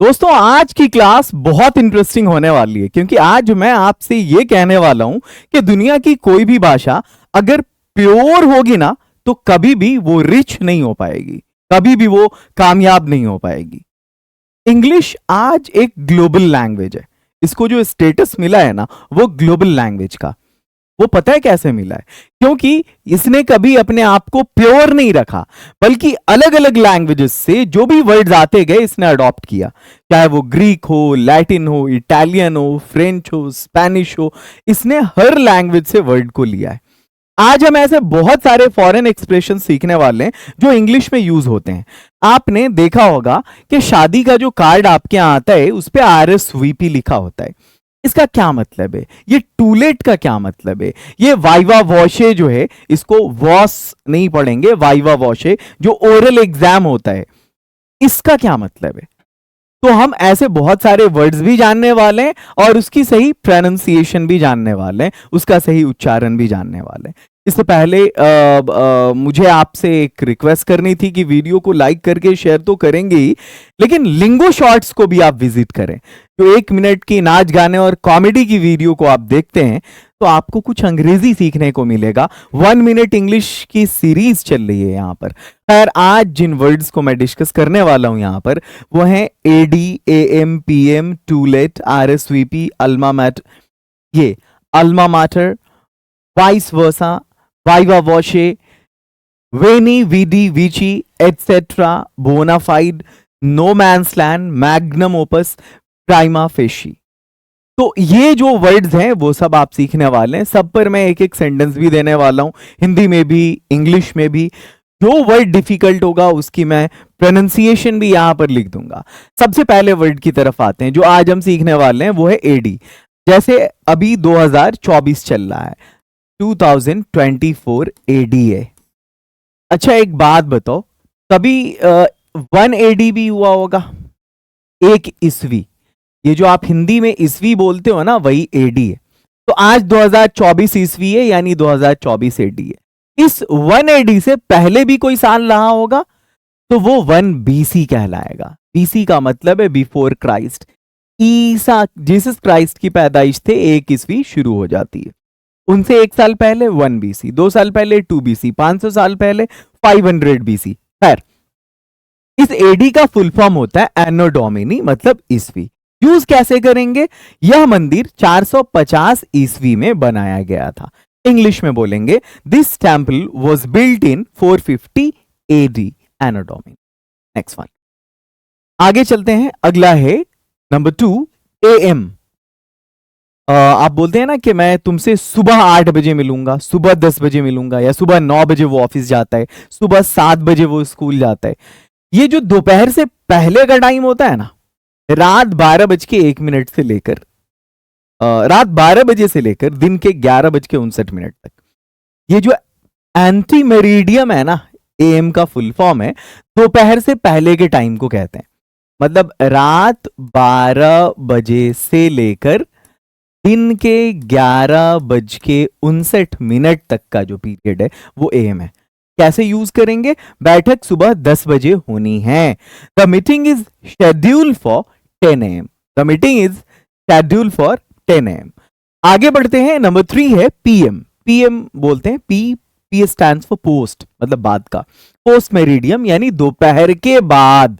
दोस्तों आज की क्लास बहुत इंटरेस्टिंग होने वाली है क्योंकि आज मैं आपसे ये कहने वाला हूं कि दुनिया की कोई भी भाषा अगर प्योर होगी ना तो कभी भी वो रिच नहीं हो पाएगी, कभी भी वो कामयाब नहीं हो पाएगी। इंग्लिश आज एक ग्लोबल लैंग्वेज है। इसको जो स्टेटस मिला है ना वो ग्लोबल लैंग्वेज का, वो पता है कैसे मिला है? क्योंकि इसने कभी अपने आप को प्योर नहीं रखा, बल्कि अलग अलग लैंग्वेजेस से जो भी वर्ड्स आते गए इसने अडॉप्ट किया। चाहे वो ग्रीक हो, लैटिन हो, इटालियन हो, फ्रेंच हो, स्पेनिश हो, इसने हर लैंग्वेज से वर्ड को लिया है। आज हम ऐसे बहुत सारे फॉरेन एक्सप्रेशन सीखने वाले हैं जो इंग्लिश में यूज होते हैं। आपने देखा होगा कि शादी का जो कार्ड आपके यहाँ आता है उस पर RSVP लिखा होता है। इसका क्या मतलब है? ये टू लेट का क्या मतलब है? ये वाइवा वॉशे जो है, इसको वॉस नहीं पढ़ेंगे, वाइवा वॉशे जो ओरल एग्जाम होता है, इसका क्या मतलब है? तो हम ऐसे बहुत सारे वर्ड्स भी जानने वाले हैं और उसकी सही प्रोनाउंसिएशन भी जानने वाले हैं, उसका सही उच्चारण भी जानने वाले हैं। इससे पहले मुझे आपसे एक रिक्वेस्ट करनी थी कि वीडियो को लाइक करके शेयर तो करेंगे ही, लेकिन लिंगो शॉर्ट्स को भी आप विजिट करें। जो 1 मिनट की नाच गाने और कॉमेडी की वीडियो को आप देखते हैं तो आपको कुछ अंग्रेजी सीखने को मिलेगा। 1 मिनट इंग्लिश की सीरीज चल रही है यहाँ पर। खैर, आज जिन वर्ड्स को मैं डिस्कस करने वाला हूं यहाँ पर वो है AD, AM, PM, too late, RSVP, alma mater, ये alma mater, vice versa, viva voce, veni, vidi, vici, etcetera, bona fide, no man's land, magnum opus, prima facie. तो ये जो वर्ड्स हैं वो सब आप सीखने वाले हैं। सब पर मैं एक एक सेंटेंस भी देने वाला हूं, हिंदी में भी, इंग्लिश में भी। जो वर्ड डिफिकल्ट होगा उसकी मैं प्रोनाउंसिएशन भी यहां पर लिख दूंगा। सबसे पहले वर्ड की तरफ आते हैं। जो आज हम सीखने वाले हैं वो है AD। जैसे अभी 2024 चल रहा है, 2024 AD है। अच्छा, एक बात बताओ, कभी 1 AD भी हुआ होगा? एक ईस्वी, ये जो आप हिंदी में ईस्वी बोलते हो ना, वही AD है। तो आज 2024 ईस्वी है, यानी 2024 AD है। इस 1 AD से पहले भी कोई साल रहा होगा तो वो 1 BC कहलाएगा। BC का मतलब है बिफोर क्राइस्ट। ईसा, जीसस क्राइस्ट की पैदाइश थे 1 ईस्वी शुरू हो जाती है। उनसे 1 साल पहले 1 BC, 2 साल पहले 2 BC, 500 साल पहले 500 BC। खैर, इस AD का फुल फॉर्म होता है एनो डोमिनी, मतलब ईस्वी। यूज कैसे करेंगे? यह मंदिर 450 ईस्वी में बनाया गया था। इंग्लिश में बोलेंगे this temple was built in 450 AD, anno Domini. Next one, आगे चलते हैं। अगला है नंबर 2, AM। आप बोलते हैं ना कि मैं तुमसे सुबह 8 बजे मिलूंगा, सुबह 10 बजे मिलूंगा, या सुबह 9 बजे वो ऑफिस जाता है, सुबह 7 बजे वो स्कूल जाता है। ये जो दोपहर से पहले का टाइम होता है ना, रात 12:01 से लेकर रात 12 बजे से लेकर दिन के 11:59 तक, ये जो एंटी मेरिडियम है ना, AM का फुल फॉर्म है, दोपहर से पहले के टाइम को कहते हैं। मतलब रात 12 बजे से लेकर दिन के 11:59 तक का जो पीरियड है वो AM है। कैसे यूज करेंगे? बैठक सुबह 10 बजे होनी है। The meeting is schedule for 10 AM। The meeting is schedule for 10 AM। आगे बढ़ते हैं। नंबर 3 है PM। PM बोलते हैं, P स्टैंड्स फॉर पोस्ट, मतलब बाद का। पोस्ट मेरिडियम यानी दोपहर के बाद।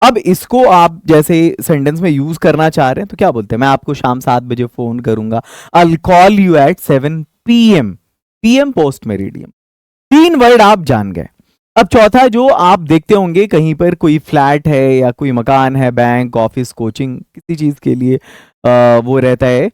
अब इसको आप जैसे सेंटेंस में यूज करना चाह रहे हैं तो क्या बोलते हैं? मैं आपको शाम 7 बजे फोन करूंगा, I'll call you at 7 PM। PM post meridiem. 3 word आप जान गए। अब चौथा, जो आप देखते होंगे कहीं पर कोई फ्लैट है या कोई मकान है, बैंक, ऑफिस, कोचिंग, किसी चीज के लिए वो रहता है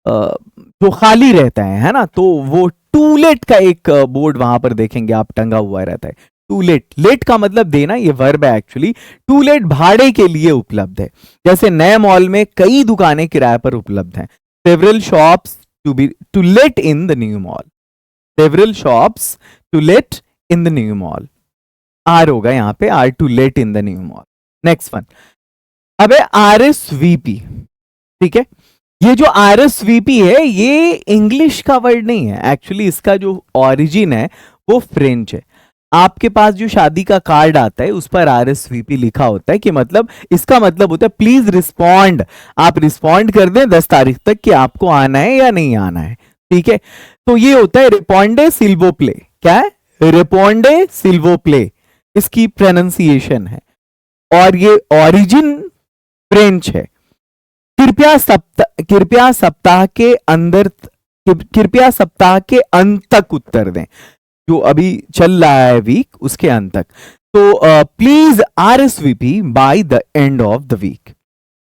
जो खाली रहता है ना, तो वो टू लेट का एक बोर्ड वहां पर देखेंगे आप टंगा हुआ रहता है। टू लेट, लेट का मतलब देना, ये वर्ब है एक्चुअली। टू लेट भाड़े के लिए उपलब्ध है। जैसे नए मॉल में कई दुकानें किराए पर उपलब्ध हैं। Several shops to let in the new mall. Several shops to let in the new mall. Are होगा यहाँ पे, are to let in the new mall. Next one, अब है RSVP। ठीक है, ये जो RSVP है ये इंग्लिश का वर्ड नहीं है एक्चुअली, इसका जो ओरिजिन है वो फ्रेंच है। आपके पास जो शादी का कार्ड आता है उस पर RSVP लिखा होता है, कि मतलब इसका मतलब होता है प्लीज रिस्पॉन्ड, आप रिस्पॉन्ड कर दें 10 तारीख तक कि आपको आना है या नहीं आना है, ठीक है। तो ये होता है रिपोंडे सिल्वो प्ले। क्या है? रिपोंडे सिल्वो प्ले, इसकी प्रोनाउंसिएशन है, और ये ओरिजिन फ्रेंच है। कृपया सप्ताह के अंत तक उत्तर दें, जो अभी चल रहा है वीक उसके अंत तक। तो please RSVP by the end of the week,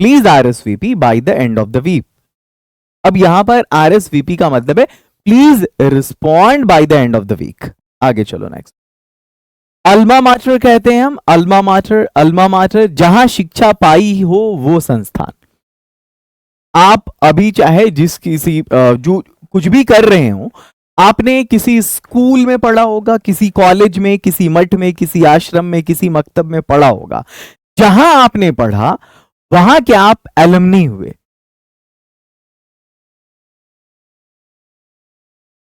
please RSVP by the end of the week. अब यहां पर RSVP का मतलब है please respond by the end of the week. आगे चलो नेक्स्ट। अल्मा माटर कहते हैं हम, अल्मा माटर जहां शिक्षा पाई हो वो संस्थान। आप अभी चाहे जिस किसी जो कुछ भी कर रहे हो, आपने किसी स्कूल में पढ़ा होगा, किसी कॉलेज में, किसी मठ में, किसी आश्रम में, किसी मकतब में पढ़ा होगा। जहां आपने पढ़ा वहां के आप एलुमनी हुए,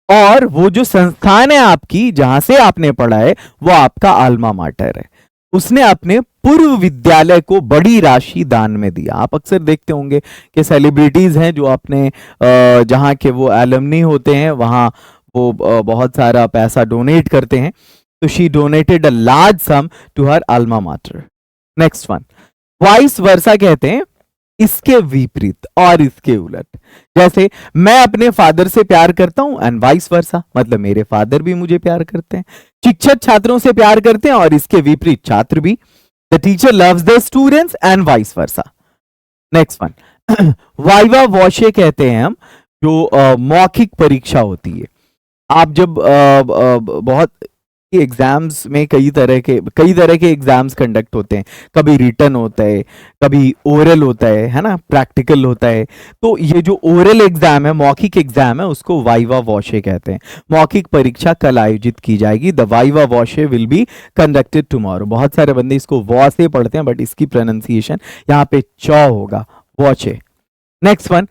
और वो जो संस्थान है आपकी जहां से आपने पढ़ा है वो आपका अल्मा माटर है। उसने अपने पूर्व विद्यालय को बड़ी राशि दान में दिया। आप अक्सर देखते होंगे कि सेलिब्रिटीज हैं जो अपने जहां के वो एलुमनी होते हैं वहां वो बहुत सारा पैसा डोनेट करते हैं। तो she donated a large sum to her alma mater. Next one, vice versa कहते हैं इसके विपरीत और इसके उलट। जैसे मैं अपने फादर से प्यार करता हूं एंड वाइस वर्सा, मतलब मेरे फादर भी मुझे प्यार करते हैं। शिक्षक छात्रों से प्यार करते हैं और इसके विपरीत छात्र भी। The teacher loves the students and vice versa. Next one, viva voce कहते हैं हम, जो मौखिक परीक्षा होती है। आप जब बहुत एग्जाम्स में कई तरह के एग्जाम्स कंडक्ट होते हैं, कभी रिटन होता है, कभी ओरल होता है ना, प्रैक्टिकल होता है। तो ये जो ओरल एग्जाम है, मौखिक एग्जाम है, उसको वाइवा वॉशे कहते हैं। मौखिक परीक्षा कल आयोजित की जाएगी। The viva voce will be conducted tomorrow. बहुत सारे बंदे इसको वॉ से पढ़ते हैं, बट इसकी प्रोनाउंसिएशन यहाँ पे चौ होगा, वॉचे। नेक्स्ट वन,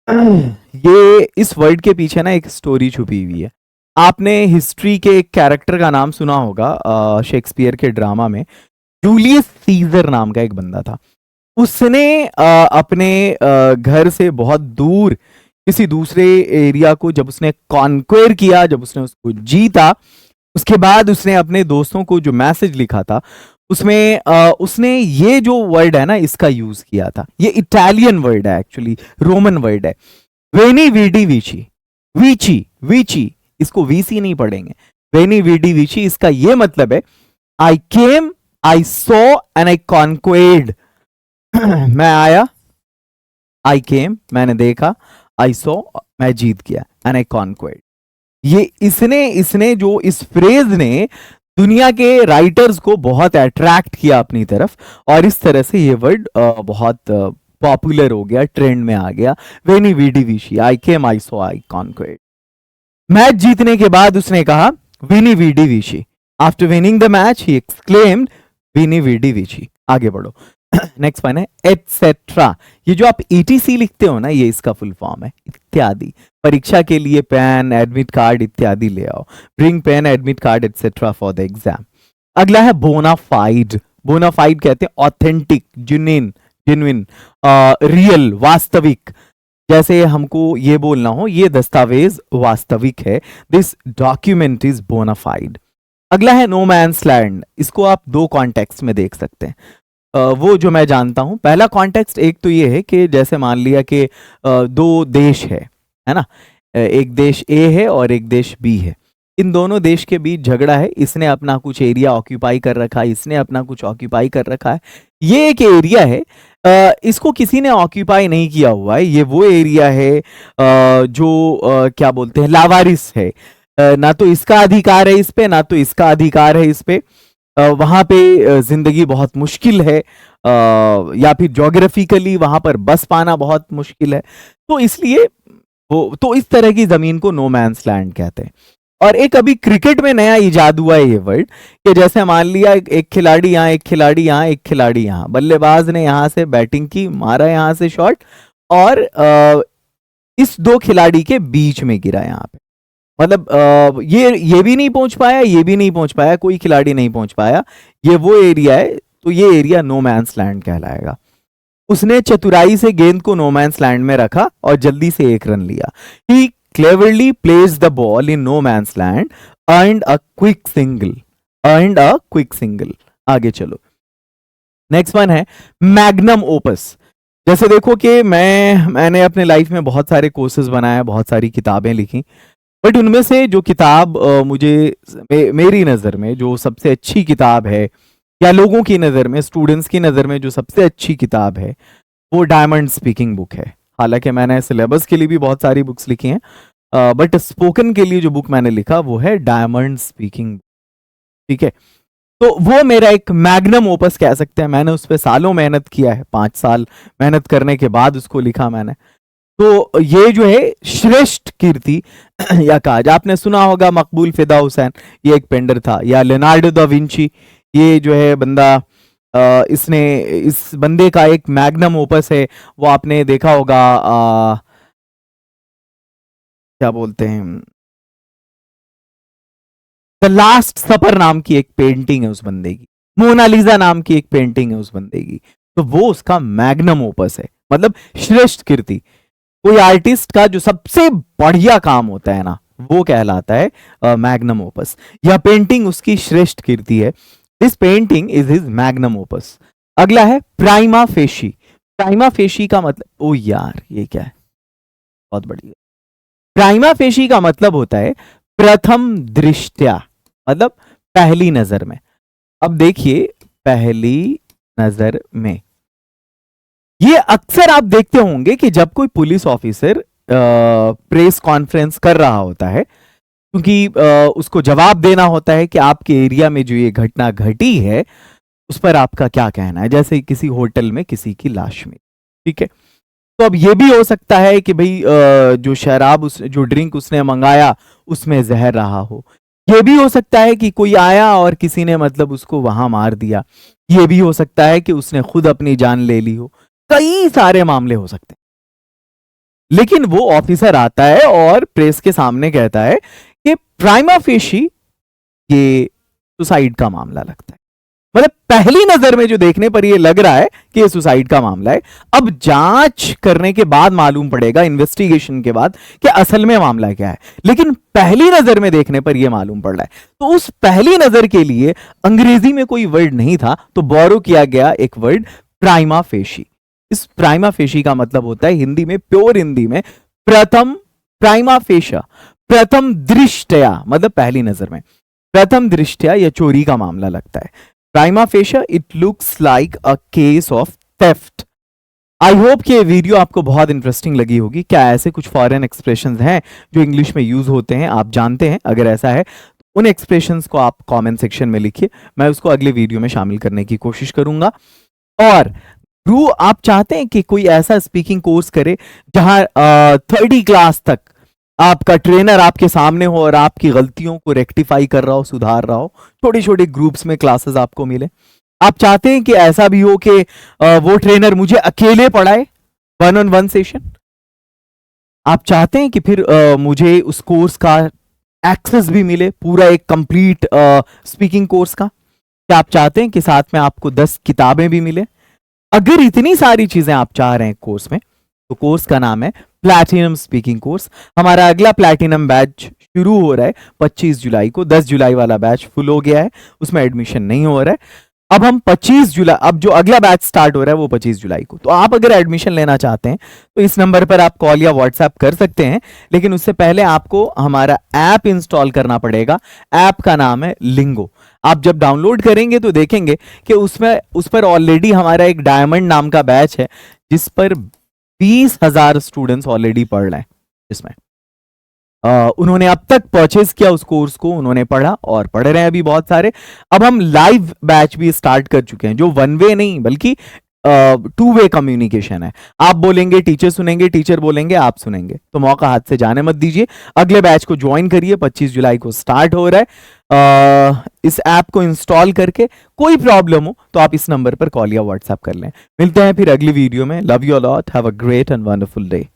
ये इस वर्ड के पीछे ना एक स्टोरी छुपी हुई है। आपने हिस्ट्री के एक कैरेक्टर का नाम सुना होगा, शेक्सपियर के ड्रामा में जूलियस सीजर नाम का एक बंदा था। उसने अपने घर से बहुत दूर किसी दूसरे एरिया को जब उसने कॉन्क्वेर किया, जब उसने उसको जीता, उसके बाद उसने अपने दोस्तों को जो मैसेज लिखा था उसमें उसने ये जो वर्ड है ना इसका यूज किया था। ये इटालियन वर्ड है, एक्चुअली रोमन वर्ड है, वेनी वीडी विची। विची विची, इसको वीसी नहीं पढ़ेंगे, वेनी वीडी विची। इसका ये मतलब है आई came, I saw and I कॉन्क्वेर्ड। मैं आया, आई केम मैंने देखा, आई सॉ मैं जीत गया, एंड आई कॉन्क्वेर्ड। ये इसने जो इस फ्रेज ने दुनिया के राइटर्स को बहुत अट्रैक्ट किया अपनी तरफ, और इस तरह से ये वर्ड बहुत पॉपुलर हो गया, ट्रेंड में आ गया। Veni vidi vici, I came, I saw, I conquered. Match जीतने के बाद उसने कहा veni vidi vici. After winning the match he exclaimed veni vidi vici. आगे बढ़ो। नेक्स्ट वन है एटसेट्रा। ये जो आप ETC लिखते हो ना, ये इसका फुल फॉर्म है इत्यादि। परीक्षा के लिए पेन, एडमिट कार्ड इत्यादि ले आओ। Bring pen, admit card etcetera for the exam. अगला है बोनाफाइड। बोनाफाइड कहते हैं ऑथेंटिक, जेन्युइन, रियल, वास्तविक। जैसे हमको ये बोलना हो ये दस्तावेज वास्तविक है, दिस डॉक्यूमेंट इज बोनाफाइड। अगला है नो मैन्स लैंड। इसको आप दो कॉन्टेक्स्ट में देख सकते हैं, वो जो मैं जानता हूं। पहला कॉन्टेक्स्ट एक तो ये है कि जैसे मान लिया कि दो देश है ना, एक देश A है और एक देश B है। इन दोनों देश के बीच झगड़ा है, इसने अपना कुछ एरिया ऑक्यूपाई कर रखा है, इसने अपना कुछ ऑक्यूपाई कर रखा है। ये एक एरिया है, इसको किसी ने ऑक्यूपाई नहीं किया हुआ है। ये वो एरिया है जो क्या बोलते हैं, लावारिस है। ना तो इसका अधिकार है इस पे, ना तो इसका अधिकार है इस पे। वहां पे जिंदगी बहुत मुश्किल है, या फिर ज्योग्राफिकली वहां पर बस पाना बहुत मुश्किल है। तो इसलिए वो, तो इस तरह की जमीन को नो मैन्स लैंड कहते हैं। और एक अभी क्रिकेट में नया इजाद हुआ है ये वर्ड, कि जैसे मान लिया एक खिलाड़ी यहाँ, एक खिलाड़ी यहाँ, एक खिलाड़ी यहाँ, बल्लेबाज ने यहाँ से बैटिंग की, मारा यहाँ से शॉट, और इस दो खिलाड़ी के बीच में गिरा यहाँ पे। मतलब ये भी नहीं पहुंच पाया, ये भी नहीं पहुंच पाया, कोई खिलाड़ी नहीं पहुंच पाया, ये वो एरिया है, तो ये एरिया नो मैंस लैंड कहलाएगा। उसने चतुराई से गेंद को नो मैंस लैंड में रखा और जल्दी से 1 रन लिया। He cleverly placed the ball in no man's land, earned a quick single, earned a quick single. आगे चलो, नेक्स्ट वन है मैग्नम ओपस। जैसे देखो कि मैंने अपने लाइफ में बहुत सारे कोर्सेज बनाए, बहुत सारी किताबें लिखी, बट उनमें से जो किताब मेरी नज़र में जो सबसे अच्छी किताब है, या लोगों की नज़र में, स्टूडेंट्स की नज़र में जो सबसे अच्छी किताब है, वो डायमंड स्पीकिंग बुक है। हालांकि मैंने सिलेबस के लिए भी बहुत सारी बुक्स लिखी हैं, बट स्पोकन के लिए जो बुक मैंने लिखा वो है डायमंड स्पीकिंग। ठीक है, तो वो मेरा एक मैग्नम ओपस कह सकते हैं। मैंने उस पर सालों मेहनत किया है, 5 साल मेहनत करने के बाद उसको लिखा मैंने। तो ये जो है श्रेष्ठ कीर्ति या काज, आपने सुना होगा मकबूल फिदा हुसैन, ये एक पेंडर था, या लियोनार्डो दा विंची, ये जो है बंदा, इसने, इस बंदे का एक मैग्नम ओपस है, वो आपने देखा होगा, क्या बोलते हैं, द लास्ट सपर नाम की एक पेंटिंग है उस बंदे की, मोनालिसा नाम की एक पेंटिंग है उस बंदे की, तो वो उसका मैग्नम ओपस है, मतलब श्रेष्ठ कीर्ति। कोई आर्टिस्ट का जो सबसे बढ़िया काम होता है ना, वो कहलाता है मैग्नम ओपस। यह पेंटिंग उसकी श्रेष्ठ कीर्ति है। This painting is his magnum opus. अगला है प्राइमा फेशी। प्राइमा फेशी का मतलब, ओ यार ये क्या है, बहुत बढ़िया। प्राइमा फेशी का मतलब होता है प्रथम दृष्टया, मतलब पहली नजर में। अब देखिए, पहली नजर में, ये अक्सर आप देखते होंगे कि जब कोई पुलिस ऑफिसर प्रेस कॉन्फ्रेंस कर रहा होता है, क्योंकि उसको जवाब देना होता है कि आपके एरिया में जो ये घटना घटी है उस पर आपका क्या कहना है, जैसे किसी होटल में किसी की लाश में। ठीक है, तो अब ये भी हो सकता है कि भाई जो शराब, जो ड्रिंक उसने मंगाया उसमें जहर रहा हो। ये भी हो सकता है कि कोई आया और किसी ने मतलब उसको वहां मार दिया। ये भी हो सकता है कि उसने खुद अपनी जान ले ली हो। कई सारे मामले हो सकते हैं, लेकिन वो ऑफिसर आता है और प्रेस के सामने कहता है कि प्राइमा फेशी ये सुसाइड का मामला लगता है। मतलब पहली नजर में जो देखने पर ये लग रहा है कि ये सुसाइड का मामला है, अब जांच करने के बाद मालूम पड़ेगा, इन्वेस्टिगेशन के बाद, कि असल में मामला क्या है। लेकिन पहली नजर में देखने पर यह मालूम पड़ रहा है। तो उस पहली नजर के लिए अंग्रेजी में कोई वर्ड नहीं था, तो बोरो किया गया एक वर्ड प्राइमा फेशी। इस प्राइमा फेशी का मतलब होता है हिंदी में, प्योर हिंदी में, प्रथम, प्राइमा फेशा, प्रथम दृष्टया, मतलब पहली नजर में, प्रथम दृष्टया यह चोरी का मामला लगता है। Prima facie it looks like a case of theft. I hope कि ये वीडियो आपको बहुत इंटरेस्टिंग लगी होगी। क्या ऐसे कुछ फॉरेन एक्सप्रेशंस हैं जो इंग्लिश में यूज होते हैं, आप जानते हैं? अगर ऐसा है उन एक्सप्रेशंस को आप कमेंट सेक्शन में लिखिए, मैं उसको अगले वीडियो में शामिल करने की कोशिश करूंगा। और गुरु, आप चाहते हैं कि कोई ऐसा स्पीकिंग कोर्स करे जहां 30 क्लास तक आपका ट्रेनर आपके सामने हो और आपकी गलतियों को रेक्टिफाई कर रहा हो, सुधार रहा हो, छोटे छोटे ग्रुप्स में क्लासेस आपको मिले? आप चाहते हैं कि ऐसा भी हो कि वो ट्रेनर मुझे अकेले पढ़ाए, 1-on-1 सेशन? आप चाहते हैं कि फिर मुझे उस कोर्स का एक्सेस भी मिले, पूरा एक कंप्लीट स्पीकिंग कोर्स का? क्या आप चाहते हैं कि साथ में आपको 10 किताबें भी मिले? अगर इतनी सारी चीजें आप चाह रहे हैं कोर्स में, तो कोर्स का नाम है प्लैटिनम स्पीकिंग कोर्स। हमारा अगला प्लैटिनम बैच शुरू हो रहा है 25 जुलाई को। 10 जुलाई वाला बैच फुल हो गया है, उसमें एडमिशन नहीं हो रहा है। अब हम 25 जुलाई, अब जो अगला बैच स्टार्ट हो रहा है वो 25 जुलाई को। तो आप अगर एडमिशन लेना चाहते हैं तो इस नंबर पर आप कॉल या व्हाट्सएप कर सकते हैं, लेकिन उससे पहले आपको हमारा ऐप इंस्टॉल करना पड़ेगा। ऐप का नाम है लिंगो। आप जब डाउनलोड करेंगे तो देखेंगे कि उस पर ऑलरेडी हमारा एक डायमंड नाम का बैच है, जिस पर 20,000 स्टूडेंट्स ऑलरेडी पढ़ रहे हैं। इसमें उन्होंने अब तक परचेज किया उस कोर्स को, उन्होंने पढ़ा और पढ़ रहे हैं अभी बहुत सारे। अब हम लाइव बैच भी स्टार्ट कर चुके हैं, जो 1 वे नहीं बल्कि 2 वे कम्युनिकेशन है। आप बोलेंगे, टीचर सुनेंगे, टीचर बोलेंगे, आप सुनेंगे। तो मौका हाथ से जाने मत दीजिए, अगले बैच को ज्वाइन करिए। 25 जुलाई को स्टार्ट हो रहा है। इस ऐप को इंस्टॉल करके कोई प्रॉब्लम हो तो आप इस नंबर पर कॉल या व्हाट्सएप कर लें। मिलते हैं फिर अगली वीडियो में। Love you lot, have a great and wonderful day.